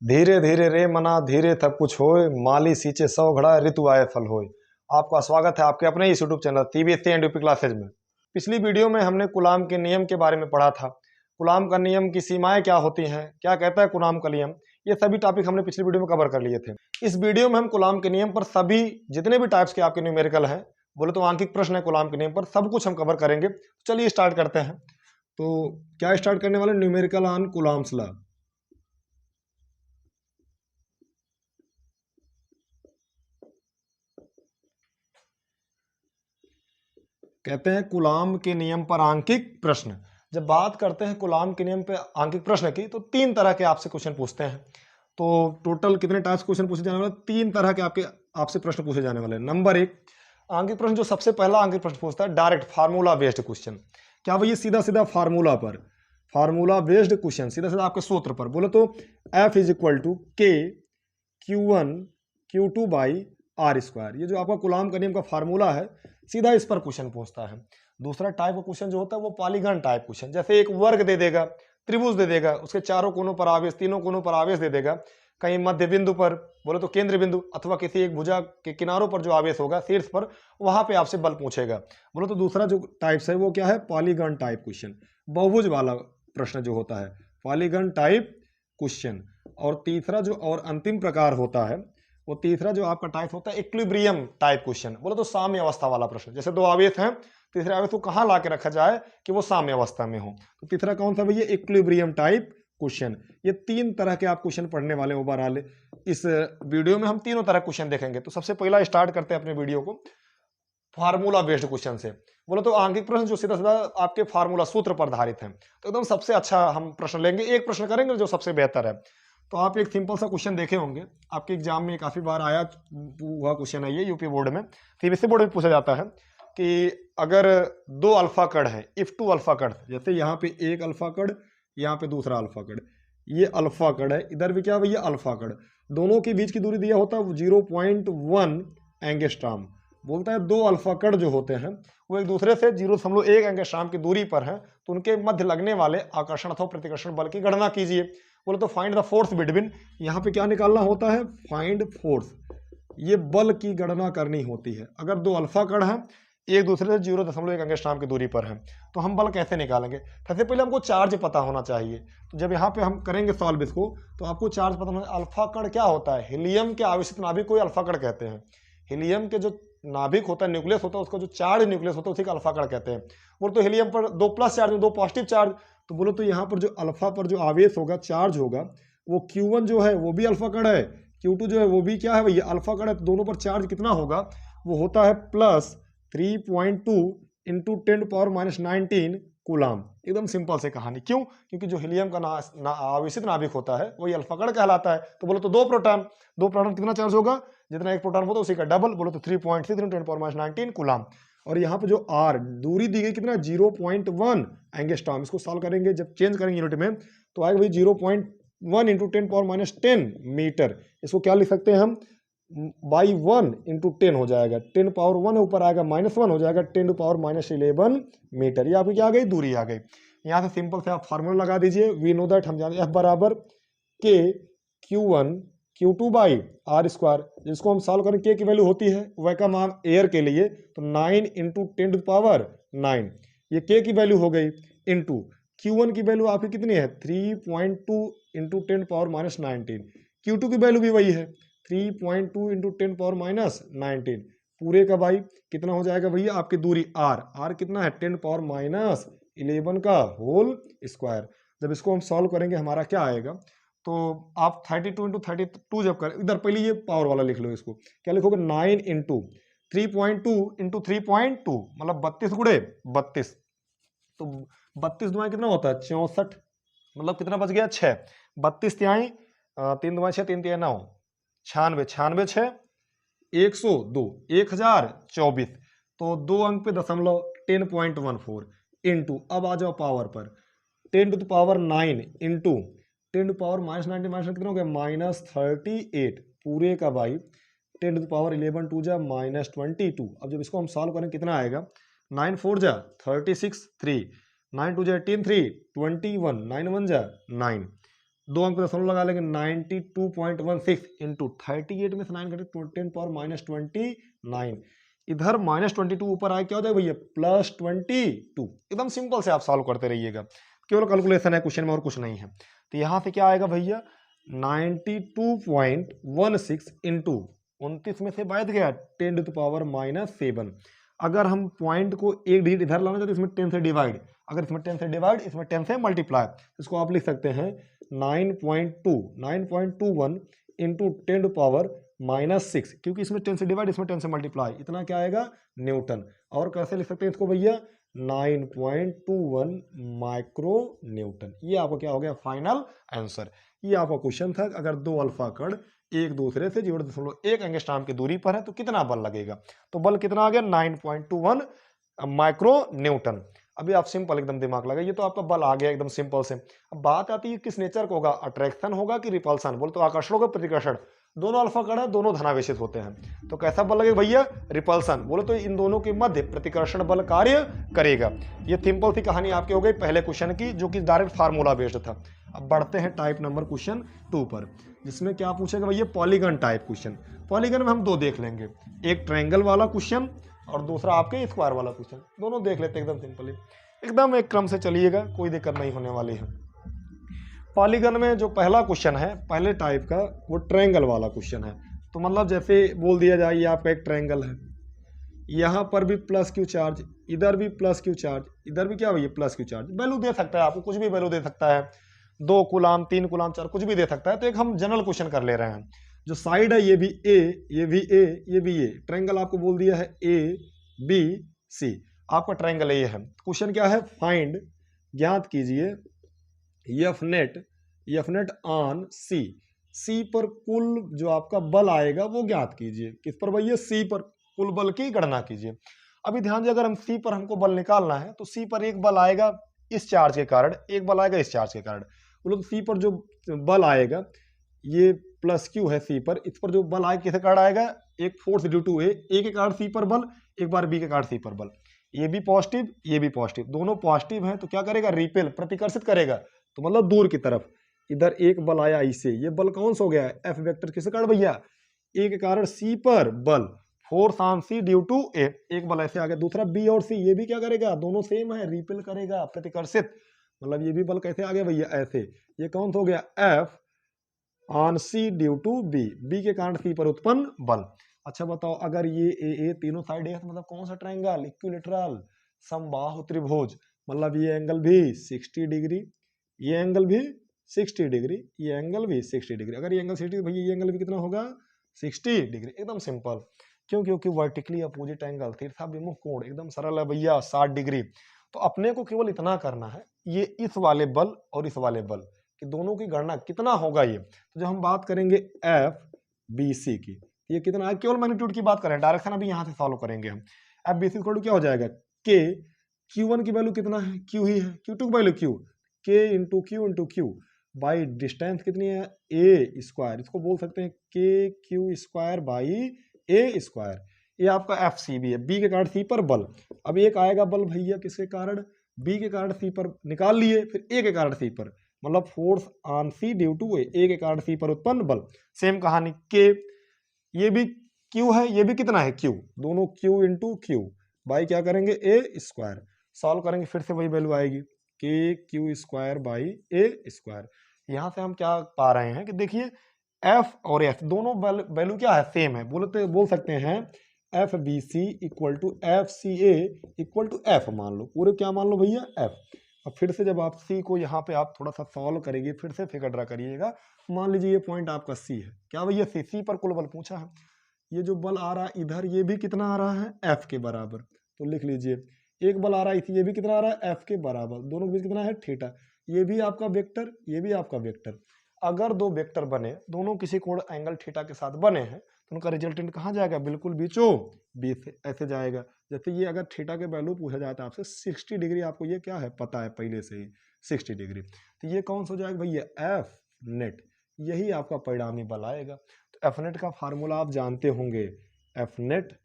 धीरे धीरे रे मना धीरे तब कुछ होए, माली सींचे 100 घड़ा ऋतु आए फल होए। आपका स्वागत है आपके अपने इस YouTube channel CBSE and UP classes में। पिछली वीडियो में हमने कूलाम के नियम के बारे में पढ़ा था। कूलाम का नियम की सीमाएं क्या होती हैं, क्या कहता है कूलाम का नियम, ये सभी टॉपिक हमने पिछली वीडियो में कवर कर लिए थे। इस वीडियो में हम कूलाम के नियम पर सभी जितने भी टाइप्स के आपके न्यूमेरिकल हैं, बोले तो आंकिक प्रश्न है कूलाम के नियम पर, सब कुछ हम कवर करेंगे। चलिए स्टार्ट करते हैं। तो क्या स्टार्ट करने वाले, न्यूमेरिकल ऑन कूलाम्स लॉ। कहते हैं कूलाम के नियम पर आंकिक प्रश्न। जब बात करते हैं कूलाम के नियम पे आंकिक प्रश्न की, तो 3 तरह के आपसे क्वेश्चन पूछते हैं। तो टोटल कितने टाइप्स क्वेश्चन पूछे जाने वाले, 3 तरह के आपसे प्रश्न पूछे जाने वाले। नंबर 1 आंकिक प्रश्न, जो सबसे पहला आंकिक प्रश्न पूछता है डायरेक्ट फार्मूला बेस्ड क्वेश्चन। क्या भैया, सीधा सीधा फार्मूला पर, फार्मूला बेस्ड क्वेश्चन, सीधा सीधा आपके सूत्र पर। बोले तो F इज इक्वल टू के Q1 Q2 by r square. ये जो आपका कूलाम का नियम का फार्मूला है, सीधा इस पर क्वेश्चन पूछता है। दूसरा टाइप का क्वेश्चन जो होता है वो पॉलीगन टाइप क्वेश्चन, जैसे एक वर्ग दे देगा, त्रिभुज दे देगा, उसके चारों कोनों पर आवेश, तीनों कोनों पर आवेश दे देगा, कहीं मध्य बिंदु पर, बोले तो केंद्र बिंदु, अथवा किसी एक भुजा के किनारों पर जो आवेश होगा शीर्ष पर, वहां पे आपसे बल पूछेगा। बोले तो दूसरा जो टाइप्स है वो क्या है, पॉलीगन टाइप क्वेश्चन, बहुभुज वाला प्रश्न जो होता है, पॉलीगन टाइप क्वेश्चन। और तीसरा जो और अंतिम प्रकार होता है, वो तीसरा जो आपका टाइप होता है इक्विलिब्रियम टाइप क्वेश्चन। बोले तो साम्य अवस्था वाला प्रश्न, जैसे 2 आवेश हैं, तीसरे आवेश को कहां ला के रखा जाए कि वो साम्य अवस्था में हो। तो तीसरा कौन सा भैया, इक्विलिब्रियम टाइप क्वेश्चन। ये 3 तरह के आप क्वेश्चन पढ़ने वाले ओवरऑल इस वीडियो में। हम तीनों तरह क्वेश्चन देखेंगे। तो सबसे पहला स्टार्ट करते हैं अपने वीडियो को फार्मूला बेस्ड क्वेश्चन से। बोले तो आंकिक प्रश्न जो सीधा सीधा आपके फार्मूला सूत्र पर आधारित है, तो एकदम सबसे अच्छा हम प्रश्न लेंगे। एक प्रश्न करेंगे जो सबसे बेहतर है। तो आप एक सिंपल सा क्वेश्चन देखे होंगे, आपके एग्जाम में काफी बार आया हुआ क्वेश्चन है ये, यूपी बोर्ड में, सीबीएसई बोर्ड में पूछा जाता है कि अगर 2 अल्फा कण है, इफ 2 अल्फा कण, जैसे यहाँ पे एक अल्फा कण, यहाँ पे दूसरा अल्फा कण, ये अल्फा कण है, इधर भी क्या भैया अल्फा कण, दोनों के बीच की दूरी दिया होता है 0.1 एंगस्ट्राम। बोलता है 2 अल्फा कण जो होते हैं वो एक दूसरे से 0.1 एंगस्ट्राम की दूरी पर हैं, तो उनके मध्य लगने वाले आकर्षण अथवा प्रतिकर्षण बल की गणना कीजिए। बोले तो फाइंड द फोर्स बिटवीन, यहाँ पे क्या निकालना होता है, फाइंड फोर्स, ये बल की गणना करनी होती है। अगर 2 अल्फा कण हैं, एक दूसरे से 0.1 एंगस्ट्राम की दूरी पर हैं, तो हम बल कैसे निकालेंगे। सबसे पहले हमको चार्ज पता होना चाहिए। तो जब यहाँ पे हम करेंगे सॉल्व इसको, तो आपको चार्ज पता होना। अल्फा कण क्या होता है, हीलियम के आवेशित नाभिक को अल्फा कण कहते हैं। हीलियम के जो नाभिक होता है, न्यूक्लियस होता है, उसका जो चार्ज न्यूक्लियस होता है उसी का अल्फा कण कहते हैं। बोलो तो हीलियम पर 2 प्लस चार्ज, 2 पॉजिटिव चार्ज, तो बोलो तो यहाँ पर जो अल्फा पर जो आवेश होगा, चार्ज होगा, वो Q1 जो है वो भी अल्फा कण है, Q2 जो है वो भी क्या है भैया अल्फा कण है। तो दोनों पर चार्ज कितना होगा, वो होता है प्लस 3.2 इंटू 10⁻19 कूलाम। एकदम सिंपल से कहानी। क्यों, क्योंकि जो हीलियम का आवेशित नाभिक होता है वही अल्फा कण कहलाता है। तो बोलो तो 2 प्रोटॉन, 2 प्रोटॉन कितना चार्ज होगा, जितना एक प्रोटॉन होता है उसी का डबल। बोलो तो 3.3 × 10⁻19 कूलाम। और यहाँ पे जो आर दूरी दी गई कितना, 0.1 एंगस्ट्रॉम। इसको सॉल्व करेंगे, जब चेंज करेंगे यूनिट में, तो आएगा भाई 0.1 इंटू 10⁻10 मीटर। इसको क्या लिख सकते हैं हम, बाई 1 इंटू 10 हो जाएगा, 10⁻1 ऊपर आएगा -1 हो जाएगा, 10⁻11 मीटर। ये आपकी क्या आ गई, दूरी आ गई। यहाँ से सिंपल से आप फार्मूला लगा दीजिए। वी नो दैट, हम जानते हैं F बराबर के Q1 Q2 by r square. जिसको हम सॉल्व करें, के की वैल्यू होती है वैक्यूम एयर के लिए तो 9 इंटू 10⁹9, ये के की वैल्यू हो गई, इंटू Q1 की वैल्यू आपकी कितनी है 3.2 इंटू 10⁻19, Q2 की वैल्यू भी वही है 3.2 इंटू 10⁻19। पूरे का भाई कितना हो जाएगा भैया, आपकी दूरी आर कितना है 10⁻11 का होल स्क्वायर। जब इसको हम सॉल्व करेंगे हमारा क्या आएगा, तो आप 32 इंटू 32 जब करें, इधर पहले ये पावर वाला लिख लो, इसको क्या लिखोगे 9 इंटू 3.2 इंटू 3.2 मतलब 32 गुणे 32, तो 32 दुआएं कितना होता है 64, मतलब कितना बच गया 6, 32 तिहाई 3 दुआएं 6, 3 तिहाई 9, 96, 96 6 102, 1024। तो 2 अंक पे दशमलव 10.14 इंटू, अब आ जाओ पावर पर, 10⁻9 इंटू 10⁻−90 कितना हो गया -38 पूरे का भाई 10⁻11 2 जा -22। अब जब इसको हम सॉल्व करें कितना आएगा, 9 4 जा 36 3, 9 2 जा 18 3 21, 9 1 जा 9, 2 अंक पे दशमलव लगा लेंगे 92.16 इंटू 38 में से 9 घटे 10 पावर -29, इधर -22 ऊपर आए क्या हो जाएगा भैया +22। एकदम सिंपल से आप सॉल्व करते रहिएगा, केवल कैलकुलेशन है क्वेश्चन में और कुछ नहीं है। तो यहाँ से क्या आएगा भैया 92.16 इंटू 29 में से बायत गया 10⁻⁷। अगर हम पॉइंट को एक डिजिट इधर लाना चाहते तो इसमें 10 से डिवाइड, अगर इसमें 10 से डिवाइड इसमें 10 से मल्टीप्लाई, इसको आप लिख सकते हैं 9.21 इंटू 10⁻⁻6, क्योंकि इसमें 10 से डिवाइड इसमें 10 से मल्टीप्लाई, इतना क्या आएगा न्यूटन। और कैसे लिख सकते हैं इसको भैया 9.21 माइक्रो न्यूटन। ये आपका क्या हो गया फाइनल आंसर। ये आपका क्वेश्चन था, अगर दो अल्फा कण एक दूसरे से 0.1 एंगस्ट्रॉम की दूरी पर है तो कितना बल लगेगा, तो बल कितना आ गया 9.21 माइक्रो न्यूटन। अभी आप सिंपल एकदम दिमाग लगाइए, तो आपका बल आ गया एकदम सिंपल से। अब बात आती है किस नेचर को होगा, अट्रैक्शन होगा कि रिपल्सन, बोल तो आकर्षण होगा प्रतिकर्षण, दोनों अल्फा कण है दोनों धनावेशित होते हैं, तो कैसा बल लगेगा भैया रिपल्सन, बोले तो इन दोनों के मध्य प्रतिकर्षण बल कार्य करेगा। ये सिंपल सी कहानी आपकी हो गई पहले क्वेश्चन की, जो कि डायरेक्ट फार्मूला बेस्ड था। अब बढ़ते हैं टाइप नंबर क्वेश्चन 2 पर, जिसमें क्या पूछेगा भैया पॉलीगन टाइप क्वेश्चन। पॉलीगन में हम दो देख लेंगे, एक ट्रायंगल वाला क्वेश्चन और दूसरा आपके स्क्वायर वाला क्वेश्चन, दोनों देख लेते हैं एकदम सिंपली, एकदम एक क्रम से चलिएगा, कोई दिक्कत नहीं होने वाली है। पॉलीगन में जो पहला क्वेश्चन है पहले टाइप का वो ट्रायंगल वाला क्वेश्चन है। तो मतलब जैसे बोल दिया जाए ये आपका एक ट्रायंगल है, यहाँ पर भी प्लस क्यू चार्ज, इधर भी प्लस क्यू चार्ज, इधर भी क्या भैया प्लस क्यू चार्ज, वैल्यू दे सकता है आपको, कुछ भी वैल्यू दे सकता है, 2 कूलाम 3 कूलाम 4 कुछ भी दे सकता है। तो एक हम जनरल क्वेश्चन कर ले रहे हैं, जो साइड है ये भी ए ये भी ए ये भी ए, ट्रायंगल आपको बोल दिया है ए बी सी, आपका ट्रायंगल ये है। क्वेश्चन क्या है फाइंड, ज्ञात कीजिए एफ नेट ऑन सी, सी पर कुल जो आपका बल आएगा वो ज्ञात कीजिए। किस पर भैया सी पर कुल बल की गणना कीजिए। अभी ध्यान दिए अगर हम सी पर हमको बल निकालना है तो सी पर एक बल आएगा इस चार्ज के कारण, एक बल आएगा इस चार्ज के कारण, बोलो सी पर जो बल आएगा ये प्लस क्यू है सी पर, इस पर जो बल आएगा किसके कारण आएगा, एक फोर्स ड्यू टू ए के कारण सी पर बल, एक बार बी के कारण सी पर बल, ये भी पॉजिटिव ये भी पॉजिटिव, दोनों पॉजिटिव हैं तो क्या करेगा रिपेल प्रतिकर्षित करेगा, तो मतलब दूर की तरफ। इधर एक बल आया इसे, ये बल कौन सा हो गया एफ वेक्टर किसके कारण भैया ए के कारण सी पर बल, force on C due to A, एक बल ऐसे आ गया, दूसरा बी और सी ये भी क्या करेगा दोनों सेम है रिपेल करेगा प्रतिकर्षित, मतलब ये भी बल कैसे आ गया भैया ऐसे, ये कौन सा हो गया F on C due to B, B के कारण सी पर उत्पन्न बल। अच्छा बताओ अगर ये ए तीनों साइड है तो मतलब कौन सा ट्रायंगल इक्विलेटरल समबाहु त्रिभुज, मतलब ये एंगल भी 60 डिग्री, ये एंगल भी 60 डिग्री, ये एंगल भी 60 डिग्री, अगर ये एंगल 60 भैया ये एंगल भी कितना होगा 60 डिग्री, एकदम सिंपल। क्यों, क्योंकि वर्टिकली अपोजिट एंगल तिरछाभिमुख कोण एकदम सरल है भैया 60 डिग्री। तो अपने को केवल इतना करना है, ये इस वाले बल और इस वाले बल कि दोनों की गणना कितना होगा ये, तो जब हम बात करेंगे एफ बी सी की, ये कितना है, केवल मैग्नीट्यूड की बात करें, डायरेक्शन अभी यहाँ से सॉल्व करेंगे हम। एफ बी सी क्या हो जाएगा के, Q1 की वैल्यू कितना है Q ही है, Q2 की value Q, K into Q by distance कितनी है ए स्क्वायर, इसको बोल सकते हैं के q square by A square. ये आपका एफ सी बी है, बी के कारण सी पर बल, अब एक आएगा बल भैया किसके कारण बी के कारण सी पर निकाल लिए, फिर ए के कारण सी पर, मतलब force on C due to A के कारण सी पर उत्पन्न बल। सेम कहानी के, ये भी क्यू है ये भी कितना है क्यू, दोनों क्यू इंटू क्यू बाई क्या करेंगे ए स्क्वायर, सॉल्व करेंगे फिर से वही वैल्यू आएगी के q square by A square. यहां से हम क्या पा रहे हैं कि देखिए एफ और एफ दोनों वैल्यू क्या है सेम है, बोल सकते हैं F B C equal to F C A equal to F मान लो, पूरे क्या मान लो भैया एफ। अब फिर से जब आप सी को यहाँ पे आप थोड़ा सा सॉल्व करेंगे फिर से फिगर ड्रा करिएगा, मान लीजिए ये पॉइंट आपका सी है, क्या भैया सी पर कुल बल पूछा है, ये जो बल आ रहा है इधर ये भी कितना आ रहा है एफ के बराबर, तो लिख लीजिए एक बल आ रहा है ये भी कितना आ रहा है एफ के बराबर, दोनों के बीच कितना है थीटा, ये भी आपका वेक्टर ये भी आपका वेक्टर। अगर दो वेक्टर बने दोनों किसी कोण एंगल थीटा के साथ बने हैं तो उनका रिजल्टेंट कहाँ जाएगा, बिल्कुल बीचों बीच ऐसे जाएगा। जैसे ये अगर थीटा के वैल्यू पूछा जाता है आपसे 60 डिग्री, आपको ये क्या है पता है पहले से ही 60 डिग्री, तो ये कौन सा हो जाएगा भैया एफ नेट, यही आपका परिणामी बल आएगा। तो एफ नेट का फार्मूला आप जानते होंगे, F net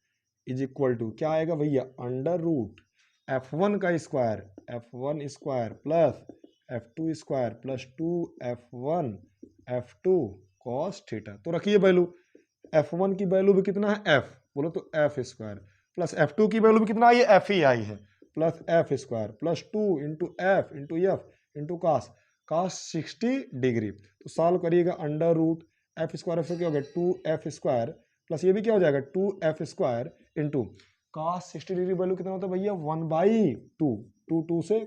is equal to क्या आएगा भैया अंडर रूट F1 का square plus F2 square plus 2F1 F2 cos theta. तो रखिए वैल्यू, F1 की वैल्यू भी कितना है F, बोलो तो F स्क्वायर, प्लस F2 की वैल्यू भी कितना आई है F ही आई है, plus F square plus 2 into F into F into cos, cos 60 degree. तो सॉल्व करिएगा, अंडर रूट एफ स्क्वायर से क्या हो गया 2F स्क्वायर, प्लस ये भी क्या हो जाएगा 2F square into cos 60 degree value कितना होता है भैया 1/2, 2 से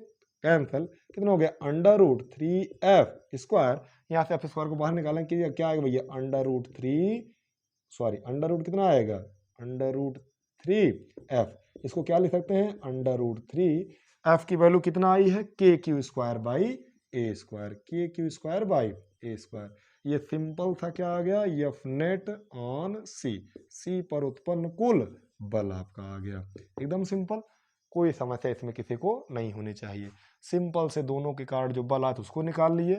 कैंसिल, कितना हो गया अंडर रूट 3F स्क्वायर, यहाँ से F स्क्वायर को बाहर निकालेंगे क्या आएगा भैया under root 3, sorry under root कितना आएगा अंडर रूट 3F, इसको क्या लिख सकते हैं अंडर रूट 3F की वैल्यू कितना आई है KQ square by A square, KQ square by A square. ये सिंपल था क्या आ गया F नेट ऑन सी पर उत्पन्न कुल बल आपका आ गया, एकदम सिंपल, कोई समस्या इसमें किसी को नहीं होनी चाहिए। सिंपल से दोनों के कारण जो बल आए उसको निकाल लिए,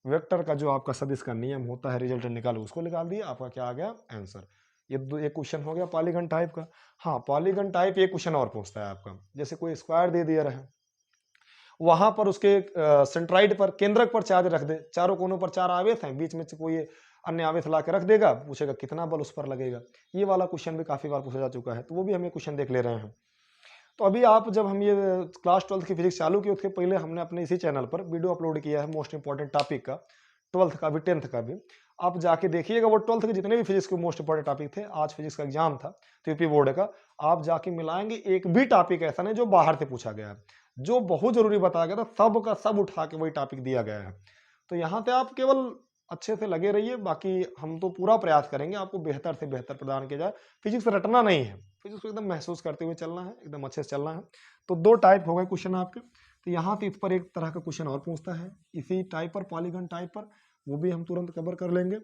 वेक्टर का जो आपका सदिश का नियम होता है रिजल्ट निकालो उसको निकाल दिए, आपका क्या आ गया आंसर। ये एक क्वेश्चन हो गया पॉलीगन टाइप का। हाँ पॉलीगन टाइप एक क्वेश्चन और पूछता है आपका, जैसे कोई स्क्वायर दे दिया रहे, वहां पर उसके सेंट्राइड पर केंद्रक पर चार्ज रख दे, चारों कोनों पर 4 आवेश हैं, बीच में से कोई अन्य आवेश ला के रख देगा, पूछेगा कितना बल उस पर लगेगा। ये वाला क्वेश्चन भी काफी बार पूछा जा चुका है, तो वो भी हम ये क्वेश्चन देख ले रहे हैं। तो अभी आप जब हम ये क्लास 12th की फिजिक्स चालू की उसके पहले हमने अपने इसी चैनल पर वीडियो अपलोड किया है मोस्ट इंपॉर्टेंट टॉपिक का, 12th का भी 10th का भी, आप जाके देखिएगा। वो 12th के जितने भी फिजिक्स के मोस्ट इंपॉर्टेंट टॉपिक थे, आज फिजिक्स का एग्जाम था तो यूपी बोर्ड का, आप जाके मिलाएंगे, एक भी टॉपिक ऐसा नहीं जो बाहर से पूछा गया है, जो बहुत जरूरी बताया गया था सब का सब उठा के वही टॉपिक दिया गया है। तो यहाँ पे आप केवल अच्छे से लगे रहिए, बाकी हम तो पूरा प्रयास करेंगे आपको बेहतर से बेहतर प्रदान किया जाए। फिजिक्स रटना नहीं है, फिजिक्स को एकदम महसूस करते हुए चलना है, एकदम अच्छे से चलना है। तो 2 टाइप हो गए क्वेश्चन आपके। तो यहाँ पे इस पर एक तरह का क्वेश्चन और पूछता है इसी टाइप पर, पॉलीगन टाइप पर, वो भी हम तुरंत कवर कर लेंगे।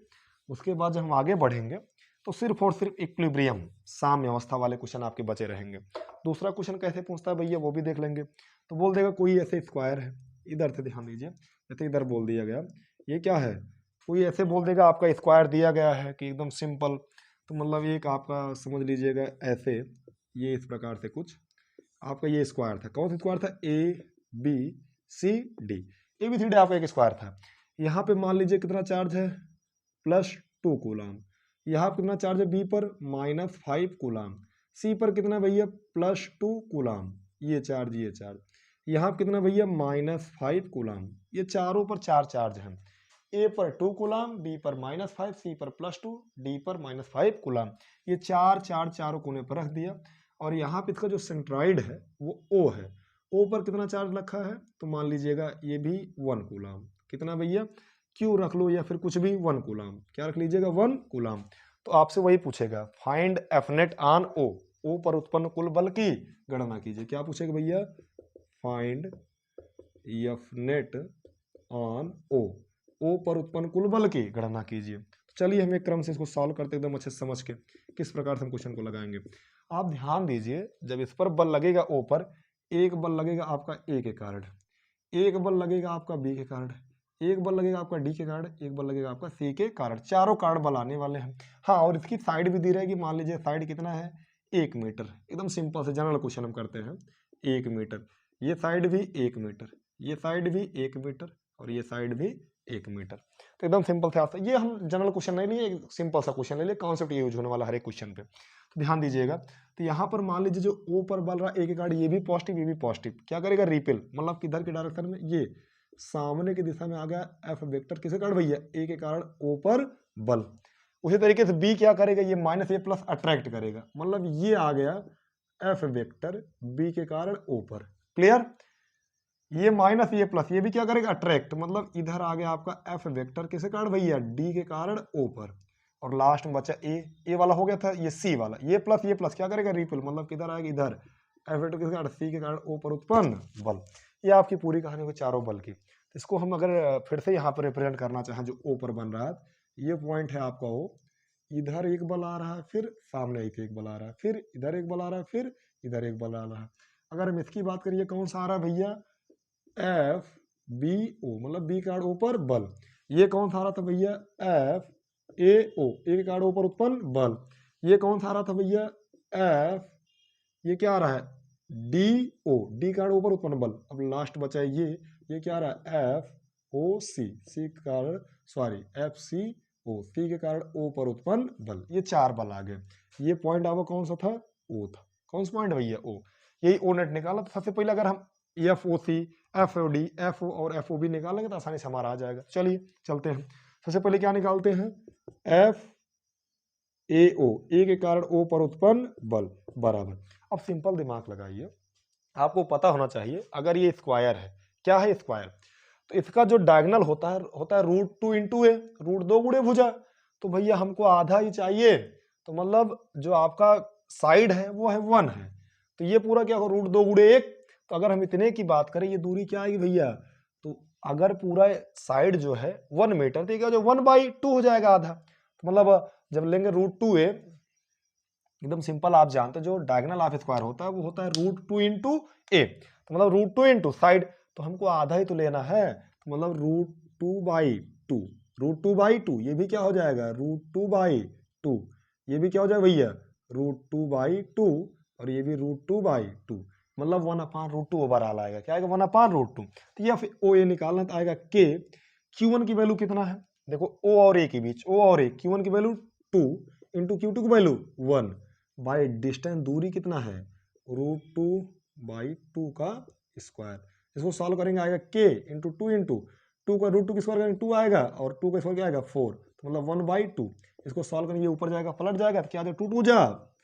उसके बाद जब हम आगे बढ़ेंगे तो सिर्फ और सिर्फ इक्विलिब्रियम साम्य अवस्था वाले क्वेश्चन आपके बचे रहेंगे। दूसरा क्वेश्चन कैसे पूछता है भैया वो भी देख लेंगे। तो बोल देगा कोई ऐसे स्क्वायर है, इधर से ध्यान दीजिए, जैसे इधर बोल दिया गया ये क्या है, कोई ऐसे बोल देगा आपका स्क्वायर दिया गया है कि एकदम सिंपल, तो मतलब एक आपका समझ लीजिएगा ऐसे, ये इस प्रकार से कुछ आपका ये स्क्वायर था, कौन सा स्क्वायर था ABCD, ABCD आपका एक स्क्वायर था। यहाँ पे मान लीजिए कितना चार्ज है +2 कूलम, यहाँ कितना चार्ज है B पर -5 कूलम, C पर कितना भैया +2 कूलम, ये चार्ज यहाँ कितना भैया -5 कूलम, ये चारों पर 4 चार्ज हैं, A पर 2 कूलम, B पर -5, C पर +2, D पर -5 कूलम, ये 4 चारों कोने पर रख दिया। और यहाँ पे इसका जो सेंट्राइड है वो O है, O पर कितना चार्ज रखा है, तो मान लीजिएगा ये भी 1 कूलम, कितना भैया Q रख लो या फिर कुछ भी 1 कूलम, क्या रख लीजिएगा 1 कूलम। तो आपसे वही पूछेगा find F net on O, O पर उत्पन्न कुल बल की गणना कीजिए। क्या पूछेगा भैया find F net on O, O पर उत्पन्न कुल बल की गणना कीजिए। तो चलिए हम एक क्रम से इसको सॉल्व करते एकदम अच्छे से समझ के किस प्रकार से हम क्वेश्चन को लगाएंगे। आप ध्यान दीजिए, जब इस पर बल लगेगा O पर, एक बल लगेगा आपका A के कारण, एक बल लगेगा आपका B के कारण, एक बल लगेगा आपका D के कारण, एक बल लगेगा आपका C के कारण, चारों कारण बल आने वाले हैं। हाँ और इसकी साइड भी दी रहेगी, मान लीजिए साइड कितना है 1 मीटर, एकदम सिंपल से जनरल क्वेश्चन हम करते हैं 1 मीटर, ये साइड भी 1 मीटर, ये साइड भी 1 मीटर और ये साइड भी 1 मीटर। तो एकदम सिंपल से आता है, ये हम जनरल क्वेश्चन नहीं लिए, एक सिंपल सा क्वेश्चन ले लिए, कॉन्सेप्ट ये यूज होने वाला हर एक क्वेश्चन पे। तो ध्यान दीजिएगा, तो यहाँ पर मान लीजिए जो O पर बल रहा है A के कारण, ये भी पॉजिटिव ये भी पॉजिटिव, क्या करेगा रिपेल, मतलब किधर के डायरेक्शन में, ये सामने की दिशा में आ गया F वेक्टर, किसके कारण भैया A के कारण O पर बल। उसी तरीके से B क्या करेगा, ये -A+ अट्रैक्ट करेगा, मतलब ये आ गया F वेक्टर B के कारण O पर, क्लियर। ये -A+, ये भी क्या करेगा अट्रैक्ट, मतलब इधर आ गया आपका F वेक्टर, किसके कारण भैया D के कारण O पर, और लास्ट में बचा A वाला हो गया था, ये C वाला, ये प्लस क्या करेगा रिपल, मतलब किधर आएगा इधर, F वेक्टर किसके कारण C के कारण O पर उत्पन्न बल। ये आपकी पूरी कहानी हुई चारों बल की। इसको हम अगर फिर से यहाँ पर रिप्रेजेंट करना चाहें जो O पर बन रहा है, ये पॉइंट है आपका O, इधर एक बल आ रहा है, फिर सामने एक बल आ रहा है, फिर इधर एक बल आ रहा है, फिर इधर एक बल आ रहा है। अगर हम इसकी बात करिए कौन सा आ रहा है भैया FBO, मतलब B कार्ड O पर बल। ये कौन सा आ रहा था भैया FAO, A कार्ड O पर उत्पन्न बल। ये कौन सा आ रहा था भैया ये क्या आ रहा है DO, D कार्ड O पर उत्पन्न बल। अब लास्ट बचा है ये, ये क्या आ रहा है एफ ओ सी, सी के कारण सॉरी एफ सी ओ, सी के कारण ओ पर उत्पन्न बल, ये 4 बल आ गए। ये पॉइंट आपका कौन सा था, ओ था। कौन सा पॉइंट भैया, ओ। यही ओ नेट निकाला। तो सबसे पहले अगर हम F O C, F O D, F O और एफ ओ बी निकालेंगे तो आसानी से हमारा आ जाएगा। चलिए चलते हैं। सबसे पहले क्या निकालते हैं, एफ ए ओ, ए के कारण ओ पर उत्पन्न बल बराबर। अब सिंपल दिमाग लगाइए, आपको पता होना चाहिए अगर ये स्क्वायर है, क्या है स्क्वायर, तो इसका जो डायगोनल होता है रूट 2 इंटू ए, रूट 2 गुणे भुजा। तो भैया हमको आधा ही चाहिए, तो मतलब जो आपका साइड है वो है 1 है, तो ये पूरा क्या होगा, रूट 2 गुणे 1। तो अगर हम इतने की बात करें, ये दूरी क्या आएगी भैया, तो अगर पूरा साइड जो है 1 मीटर, तो क्या जो 1/2 हो जाएगा आधा। तो मतलब जब लेंगे रूट 2 ए, एकदम सिंपल, आप जानते हैं जो डायगोनल ऑफ स्क्वायर होता है वो होता है रूट 2 इंटू ए, तो मतलब रूट 2 इंटू साइड, तो हमको आधा ही तो लेना है, तो मतलब रूट 2/2, रूट 2/2, ये भी क्या हो जाएगा रूट 2/2, ये भी क्या हो जाएगा भैया रूट 2/2, और ये भी रूट 2/2, मतलब 1/√2 ओवरऑल आएगा। क्या आएगा 1/√2। तो या फिर ओ ए निकालना, तो आएगा के, Q1 की वैल्यू कितना है, देखो ओ और ए के बीच, ओ और ए, Q1 की वैल्यू 2 इंटू Q2 की वैल्यू 1 बाई डिस्टेंस, दूरी कितना है रूट 2/2 का स्क्वायर। इसको सॉल्व करेंगे, आएगा के इंटू 2 का रूट 2 की स्क्वायर करेंगे 2 आएगा, और 2 का स्क्वायर क्या आएगा 4, तो मतलब 1/2। इसको सॉल्व करेंगे, ऊपर जाएगा पलट जाएगा, तो क्या आ जाएगा 2 2 जा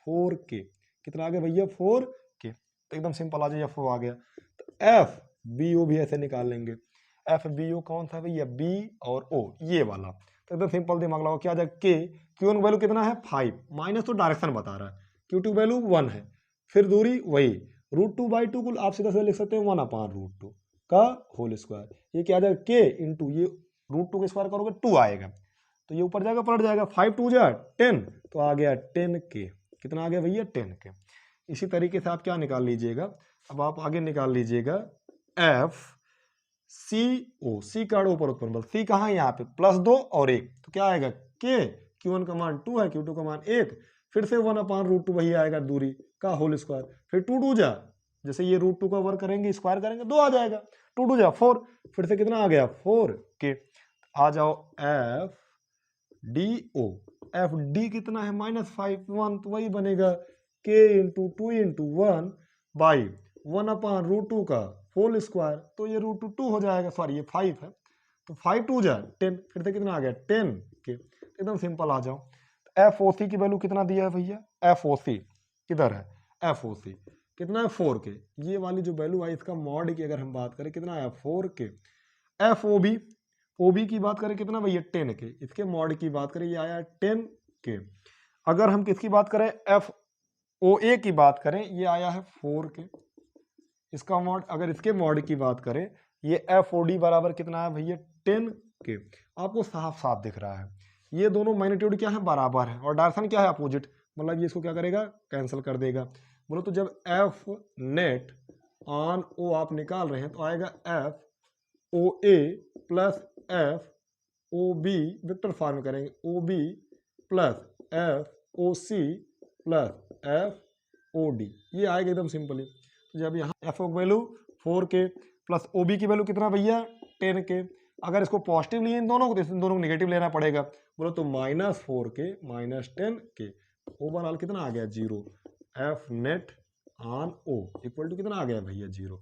4k, कितना आ गया भैया 4k। तो एकदम सिंपल आ जाएगा, 4 आ गया। तो एफ बी ओ भी ऐसे निकाल लेंगे, एफ बी ओ कौन था भैया, बी और ओ, ये वाला। तो एकदम सिंपल दिमाग लगाओ, क्या आ जाएगा के, Q1 वैल्यू कितना है 5, माइनस तो डायरेक्शन बता रहा है, Q2 वैल्यू 1 है, फिर दूरी वही रूट 2/2 को आप सीधा सीधा लिख सकते हैं 1/√2 का होल स्क्वायर। ये क्या आ जाएगा के इंटू ये रूट 2 का स्क्वायर करोगे 2 आएगा, तो ये ऊपर जाएगा पलट जाएगा, 5 2 जा 10, तो आ गया 10k। कितना आ गया भैया 10k। इसी तरीके से आप क्या निकाल लीजिएगा, अब आप आगे निकाल लीजिएगा एफ सी ओ, सी का ऊपर उत्पन्न बल, सी कहाँ है यहाँ पे +2 और 1, तो क्या आएगा के, Q1 का मान 2 है, Q2 का मान 1, फिर से 1/√2 वही आएगा दूरी का होल स्क्वायर, फिर 2 2 जा, जैसे ये रूट 2 का वर्क करेंगे स्क्वायर करेंगे 2 आ जाएगा, 2 2 जा 4, फिर से कितना आ गया 4k। आ जाओ F D O, F D कितना है -5 1, तो वही बनेगा k इंटू 2 इंटू 1 बाई 1/√2 का होल स्क्वायर, तो ये √2 हो जाएगा, सॉरी ये 5 है, तो 5 2 जा 10, फिर से कितना आ गया 10 के। एकदम सिंपल आ जाओ। एफ ओ सी की वैल्यू कितना दिया है भैया, एफ ओ सी किधर है, एफ ओ सी कितना है 4 के, ये वाली जो वैल्यू आई इसका मॉड की अगर हम बात करें कितना आया 4 के। एफ ओ बी की बात करें कितना भैया 10 के, इसके मॉड की बात करें ये आया 10 के। अगर हम किसकी बात करें एफ ओ ए की बात करें, ये आया है 4 के। इसका मॉड, अगर इसके मॉड की बात करें, ये एफ ओ डी बराबर कितना है भैया 10 के। आपको साफ साफ दिख रहा है ये दोनों मैग्नीट्यूड क्या है बराबर है, और डायरेक्शन क्या है अपोजिट, मतलब ये इसको क्या करेगा कैंसिल कर देगा। बोलो तो जब एफ नेट ऑन ओ आप निकाल रहे हैं, तो आएगा F O A plus F O B, vector form करेंगे O B plus F O C plus F O D, ये आएगा एकदम सिंपली। तो जब यहाँ एफ ओ की value 4k plus O B की वैल्यू कितना भैया 10k, अगर इसको पॉजिटिव लिए इन दोनों को, तो इन दोनों को निगेटिव लेना पड़ेगा। बोलो तो -4k -10k, ओवरऑल कितना आ गया 0, F net on O equal to कितना आ गया भैया 0।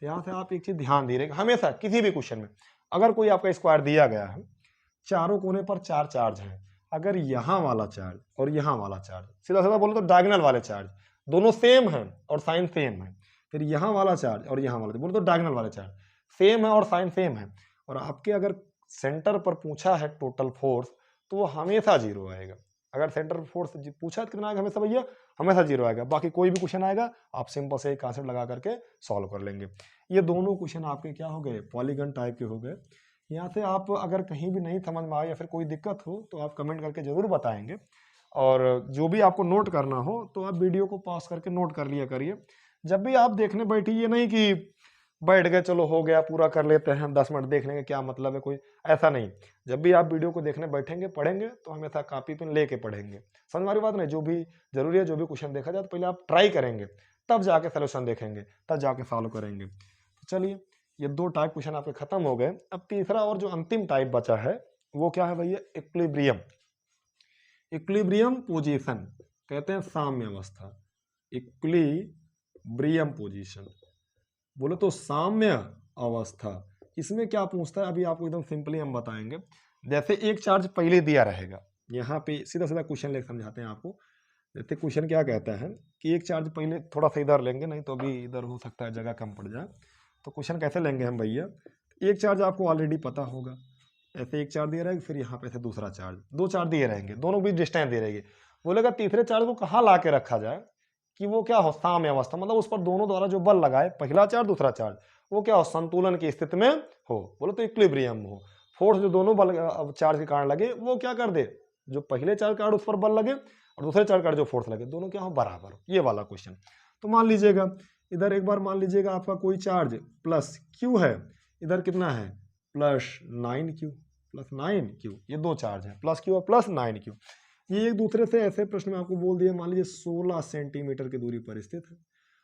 तो यहाँ से आप एक चीज ध्यान दे रहे हैं, हमेशा किसी भी क्वेश्चन में अगर कोई आपका स्क्वायर दिया गया है, चारों कोने पर 4 चार्ज हैं, अगर यहाँ वाला चार्ज और यहाँ वाला चार्ज, सीधा सीधा बोलो तो डायगोनल वाले चार्ज दोनों सेम हैं और साइन सेम है, फिर यहाँ वाला चार्ज और यहाँ वाला बोलो तो डायगोनल वाले चार्ज सेम है और साइन सेम है, और आपके अगर सेंटर पर पूछा है टोटल फोर्स, तो वो हमेशा 0 आएगा। अगर सेंटर फोर्स पूछा है कितना आएगा हमेशा भैया, हमेशा 0 आएगा। बाकी कोई भी क्वेश्चन आएगा आप सिंपल से एक कॉन्सेप्ट लगा करके सॉल्व कर लेंगे। ये दोनों क्वेश्चन आपके क्या हो गए, पॉलीगन टाइप के हो गए। यहाँ से आप अगर कहीं भी नहीं समझ में आए या फिर कोई दिक्कत हो तो आप कमेंट करके ज़रूर बताएंगे, और जो भी आपको नोट करना हो तो आप वीडियो को पॉज करके नोट कर लिया करिए। जब भी आप देखने बैठिए, ये नहीं कि बैठ गए चलो हो गया पूरा कर लेते हैं 10 मिनट देखने का क्या मतलब है, कोई ऐसा नहीं। जब भी आप वीडियो को देखने बैठेंगे पढ़ेंगे तो हमेशा कॉपी पेन लेके पढ़ेंगे, समझ वाली बात नहीं। जो भी जरूरी है, जो भी क्वेश्चन देखा जाए तो पहले आप ट्राई करेंगे, तब जाके सोल्यूशन देखेंगे, तब जाके सॉल्व करेंगे। तो चलिए ये 2 टाइप क्वेश्चन आपके खत्म हो गए। अब तीसरा और जो अंतिम टाइप बचा है वो क्या है भैया, इक्विलिब्रियम। इक्विलिब्रियम पोजीशन कहते हैं साम्य अवस्था, इक्विलिब्रियम पोजीशन बोले तो साम्य अवस्था। इसमें क्या पूछता है, अभी आपको एकदम सिंपली हम बताएंगे। जैसे एक चार्ज पहले दिया रहेगा, यहाँ पे सीधा सीधा क्वेश्चन लेकर समझाते हैं आपको। जैसे क्वेश्चन क्या कहता है कि एक चार्ज पहले, थोड़ा सा इधर लेंगे, नहीं तो अभी इधर हो सकता है जगह कम पड़ जाए। तो क्वेश्चन कैसे लेंगे हम भैया, एक चार्ज आपको ऑलरेडी पता होगा, ऐसे एक चार्ज दिया रहेगा, फिर यहाँ पे ऐसे दूसरा चार्ज, 2 चार्ज दिए रहेंगे, दोनों बीच डिस्टेंस दे रहेगी। बोलेगा तीसरे चार्ज को कहाँ ला के रखा जाए कि वो क्या हो, साम्य अवस्था, मतलब उस पर दोनों द्वारा जो बल लगाए, पहला चार्ज दूसरा चार्ज, वो क्या हो, संतुलन की स्थिति में हो। बोले तो इक्विलिब्रियम हो। फोर्स जो दोनों बल चार्ज के कारण लगे वो क्या कर दे, जो पहले चार्ज कारण उस पर बल लगे और दूसरे चार्ज कारण जो फोर्स लगे, दोनों क्या हो, बराबर हो। ये वाला क्वेश्चन। तो मान लीजिएगा इधर एक बार मान लीजिएगा आपका कोई चार्ज प्लस क्यू है, इधर कितना है प्लस 9q, प्लस 9q, ये 2 चार्ज है, प्लस क्यू और प्लस 9q। ये एक दूसरे से ऐसे प्रश्न में आपको बोल दिया, मान लीजिए 16 सेंटीमीटर की दूरी पर स्थित है।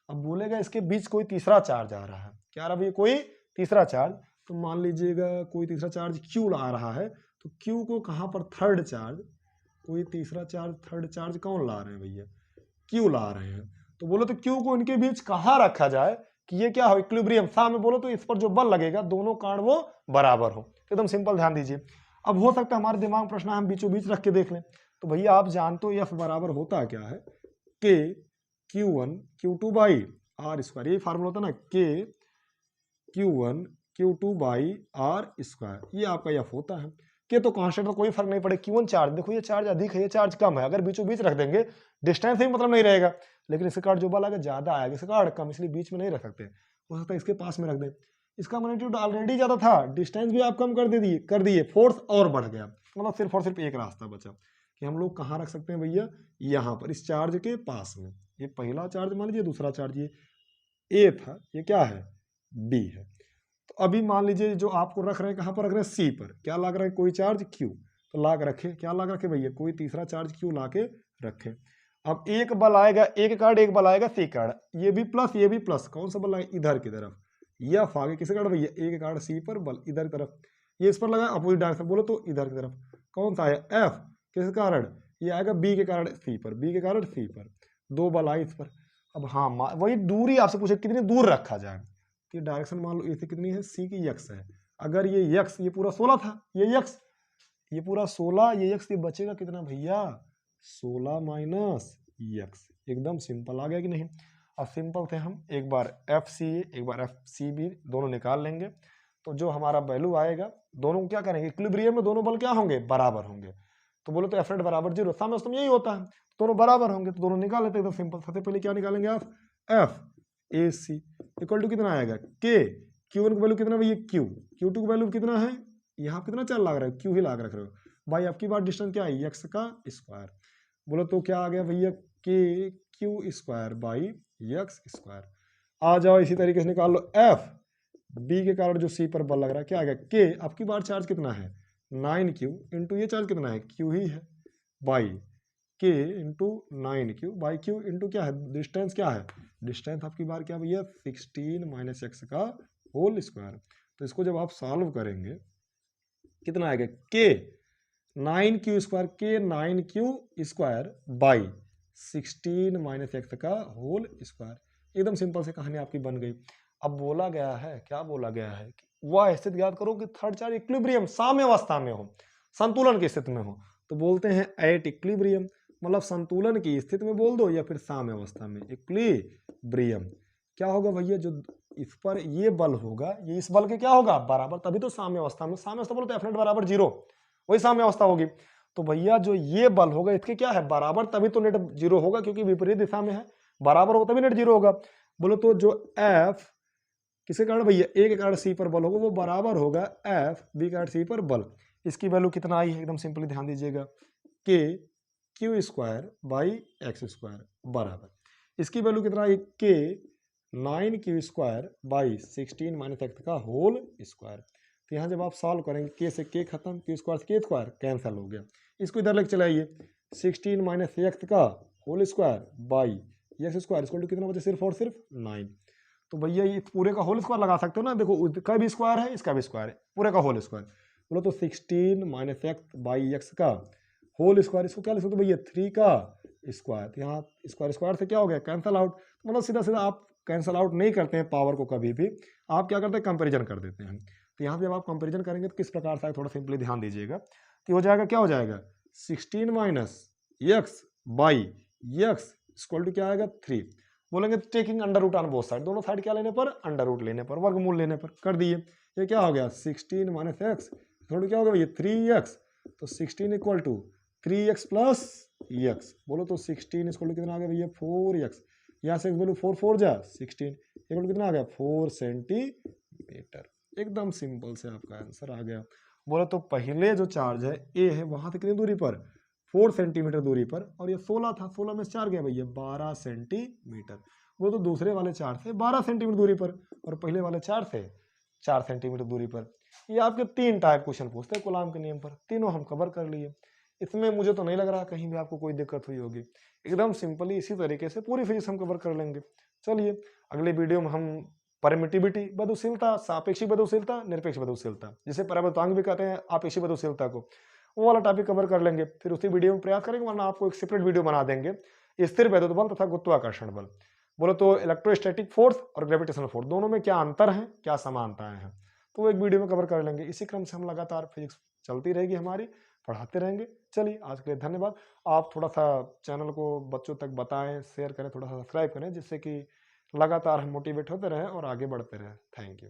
अब बोलेगा इसके बीच कोई तीसरा चार्ज आ रहा है, क्या आ रहा है, कोई तीसरा चार्ज। तो मान लीजिएगा कोई तीसरा चार्ज क्यू आ रहा है, तो क्यू को कहाँ पर, थर्ड चार्ज, कोई तीसरा चार्ज, थर्ड चार्ज कौन ला रहे हैं भैया, क्यू ला रहे हैं। तो बोलो तो क्यू को इनके बीच कहाँ रखा जाए कि ये क्या हो, इक्विलिब्रियम साम्य। बोलो तो इस पर जो बल लगेगा दोनों कारण वो बराबर हो। एकदम सिंपल, ध्यान दीजिए। अब हो सकता है हमारे दिमाग में प्रश्न हम बीचों बीच रख के देख लें। तो भैया आप जानते हो एफ बराबर होता क्या है, k Q1 Q2 by r square, यही फार्मूला होता है ना, के Q1 Q2 by r square, ये आपका एफ होता है। के तो कांस्टेंट, तो कोई फर्क नहीं पड़े। Q1 चार्ज, देखो ये चार्ज अधिक है, ये चार्ज कम है, अगर बीचों बीच रख देंगे डिस्टेंस से ही मतलब नहीं रहेगा, लेकिन इसका कार्ड जो बल आएगा ज्यादा आएगा, इसका कार्ड कम, इसलिए बीच में नहीं रख सकते। हो सकता है इसके पास में रख दें, इसका मैग्नीट्यूड ऑलरेडी ज्यादा था, डिस्टेंस भी आप कम कर दिए, फोर्स और बढ़ गया, मतलब सिर्फ और सिर्फ एक रास्ता बचा कि हम लोग कहाँ रख सकते हैं भैया, यहाँ पर, इस चार्ज के पास में। ये पहला चार्ज मान लीजिए, दूसरा चार्ज ये ए था, ये क्या है, बी है। तो अभी मान लीजिए जो आपको रख रहे हैं, कहाँ पर रख रहे हैं, सी पर, क्या लाग रहा है, कोई चार्ज क्यू, तो लाग रखे, क्या लाग रखे भैया, कोई तीसरा चार्ज क्यू ला के रखे। अब एक बल आएगा, एक कार्ड, एक बल आएगा सी कार्ड, ये भी प्लस ये भी प्लस, कौन सा बल आएगा, इधर की तरफ, एफ आगे किसे कार्ड भैया, एक कार्ड सी पर बल इधर की तरफ, ये इस पर लगा अपोजिट डायरेक्शन, बोलो तो इधर की तरफ, कौन सा है, एफ, किस कारण, ये आएगा बी के कारण सी पर, बी के कारण सी पर, 2 बल आए इस पर। अब हाँ, वही दूरी आपसे पूछे कितनी दूर रखा जाए, कि डायरेक्शन मान लो इसे कितनी है, सी की यक्स है, अगर ये यक्स, ये पूरा 16 था, ये यक्स, ये पूरा 16, ये यक्स, ये बचेगा कितना भैया, 16 माइनस यक्स। एकदम सिंपल आ गया कि नहीं। अब सिंपल थे हम, एक बार एफ सी ए, एक बार एफ सी बी, दोनों निकाल लेंगे। तो जो हमारा वैल्यू आएगा, दोनों को क्या करेंगे, इक्विलिब्रियम में दोनों बल क्या होंगे, बराबर होंगे। तो बोलो तो एफ नेट बराबर 0, साम्य अवस्था में यही होता है, दोनों बराबर होंगे, तो दोनों निकाल लेते हैं एकदम सिंपल। सबसे पहले क्या निकालेंगे आप, F A C equal to कितना आएगा, के Q1 की वैल्यू कितना भैया, क्यू, Q2 की वैल्यू कितना है, यहाँ कितना चार्ज लाग रहा है, क्यू ही लाग रख रहे हो भाई। आपकी बात डिस्टेंस क्या है, एक्स का स्क्वायर। बोलो तो क्या आ गया भैया, k q square by x square. आ जाओ इसी तरीके से निकाल लो, एफ बी के कारण जो सी पर बल लग रहा है, क्या आ गया, के आपकी बार चार्ज कितना है, 9q इंटू ये चार्ज कितना है, क्यू ही है, बाई के into 9q by Q into क्या है, डिस्टेंस क्या है, डिस्टेंस आपकी बार क्या भैया, 16 माइनस एक्स का होल स्क्वायर। तो इसको जब आप सॉल्व करेंगे कितना आएगा, के 9q स्क्वायर, के 9q square by 16 minus x का होल स्क्वायर। एकदम सिंपल से कहानी आपकी बन गई। अब बोला गया है, क्या बोला गया है, कि वह स्थिति याद करो कि थर्ड चार्ज इक्विलिब्रियम साम्य अवस्था में हो, संतुलन की स्थिति में हो। तो बोलते हैं एट इक्विलिब्रियम, मतलब संतुलन की स्थिति में बोल दो, या फिर साम्य अवस्था में, इक्विलिब्रियम। क्या होगा भैया, जो इस पर ये बल होगा, ये इस बल के क्या होगा, बराबर, तभी तो साम्य अवस्था में, साम्य अवस्था बोलते हैं एफ नेट बराबर 0, वही साम्य अवस्था होगी। तो भैया जो ये बल होगा इसके क्या है, बराबर, तभी तो नेट 0 होगा, क्योंकि विपरीत दिशा में है, बराबर हो तभी नेट 0 होगा। बोलो तो जो एफ किसके कारण भैया, ए के कारण सी पर बल होगा, वो बराबर होगा एफ बी के कारण सी पर बल। इसकी वैल्यू कितना आई है, एकदम सिंपली ध्यान दीजिएगा, के q square by x square बराबर, इसकी वैल्यू कितना आई, के 9q square by 16 minus x का होल स्क्वायर। तो यहाँ जब आप सॉल्व करेंगे, के से के खत्म, क्यू स्क्वायर से के स्क्वायर कैंसिल हो गया, इसको इधर लेके चलाइए, 16 माइनस एक्स का whole square by x square इसको कितना बचे, सिर्फ और सिर्फ 9। तो भैया ये पूरे का होल स्क्वायर लगा सकते हो ना, देखो इसका भी स्क्वायर है, इसका भी स्क्वायर है, पूरे का होल स्क्वायर। बोलो तो 16 माइनस एक्स बाई एक्स का होल स्क्वायर, इसको क्या लिख सकते हो भैया 3 का स्क्वायर। तो यहाँ स्क्वायर स्क्वायर से क्या हो गया कैंसल आउट, मतलब सीधा सीधा आप कैंसल आउट नहीं करते हैं पावर को कभी भी, आप क्या करते हैं कंपेरिजन कर देते हैं। तो यहाँ पे जब आप कंपेरिजन करेंगे तो किस प्रकार से, थोड़ा सिंपली ध्यान दीजिएगा। तो हो जाएगा, क्या हो जाएगा 16 minus x by x equal to क्या आएगा 3। बोलेंगे taking under root on both side, दोनों साइड क्या लेने पर, अंडर रूट लेने पर, वर्गमूल लेने पर कर दिए। ये क्या हो गया 16 माइनस एक्स थोड़ा क्या हो गया ये 3x, तो 16 equal to 3x plus x. बोलो तो 16 इक्वल टू कितना आ गया भैया 4x, यहाँ से बोलो 4 4 जा 16 इक्वल टू कितना आ गया 4 सेंटीमीटर। एकदम सिंपल से आपका आंसर आ गया। बोलो तो पहले जो चार्ज है ए है वहां से कितनी दूरी पर, 4 सेंटीमीटर दूरी पर, और ये 16 था, 16 में 4 गया भैया 12 सेंटीमीटर। वो तो दूसरे वाले चार्ज से 12 सेंटीमीटर दूरी पर, और पहले वाले चार्ज से 4 सेंटीमीटर दूरी पर। ये आपके 3 टाइप क्वेश्चन पूछते हैं कूलाम के नियम पर, तीनों हम कवर कर लिए। इसमें मुझे तो नहीं लग रहा कहीं भी आपको कोई दिक्कत हुई होगी, एकदम सिंपली इसी तरीके से पूरी फिजिक्स हम कवर कर लेंगे। चलिए अगले वीडियो में हम परमिटिविटी बदुशीलता, सापेक्षिक बदुशीलता, निरपेक्ष बदुशीलता, जिसे परावर्तनांक भी कहते हैं, आपेक्षिक बदुशीलता को, वो वाला टॉपिक कवर कर लेंगे। फिर उसी वीडियो में प्रयास करेंगे, वरना आपको एक सेपरेट वीडियो बना देंगे स्थिर वैद्युत बल तथा गुरुत्वाकर्षण बल। बोलो तो इलेक्ट्रोस्टैटिक फोर्स और ग्रेविटेशनल फोर्स दोनों में क्या अंतर है, क्या समानताएं हैं, तो एक वीडियो में कवर कर लेंगे। इसी क्रम से हम लगातार फिजिक्स चलती रहेगी हमारी, पढ़ाते रहेंगे। चलिए आज के लिए धन्यवाद। आप थोड़ा सा चैनल को बच्चों तक बताएं, शेयर करें, थोड़ा सा सब्सक्राइब करें, जिससे कि लगातार हम मोटिवेट होते रहें और आगे बढ़ते रहें। Thank you.